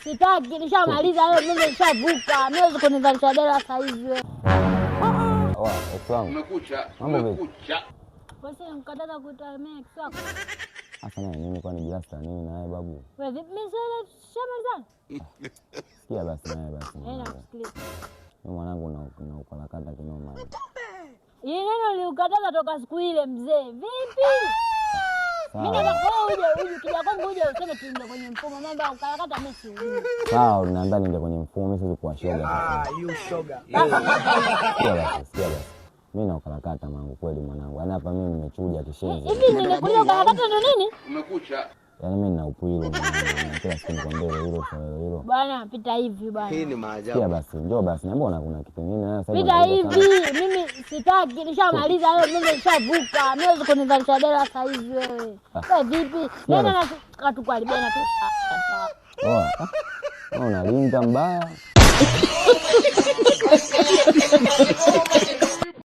sitaki, nishamaliza leo, mimi nishavuka. Mimi kunivalisha dela sasa hivi wewe. Umekucha. Basi mkataka kutamea kisako. Sasa nini kwani jirasta nini na wewe babu? Wewe vipi mimi sasa shamaliza? Sikia basi naye basi. Nakusikiliza. Mimi mwanangu na ukalakata kinoma. Hii neno liukataza toka siku ile mzee. Vipi? Mimi nataka uje kija kwangu uje useme tuingie kwenye mfumo. Mambo ukalakata mimi si huyu. Sawa, unaambia niende kwenye mfumo, mimi siwezi kuwa shoga sasa. You shoga. Sikia basi. Mimi na ukalakata mangu kweli mwanangu. Yaani hapa mimi nimechuja kishenzi. Hivi nimekuja ukalakata ndo nini? Umekucha. Yaani mimi nina upwilo kila siku nikwambia hilo. Bwana pita hivi bwana. Hii ni maajabu. Sikia basi, njoo basi. Na mbona kuna kitu kingine sasa hivi? Pita hivi, mimi sitaki, nishamaliza leo, mimi nishavuka. Mimi kunivalisha dela sasa hivi wewe. Wewe vipi? Nenda na tukaribiana tu. Unalinda mbaya.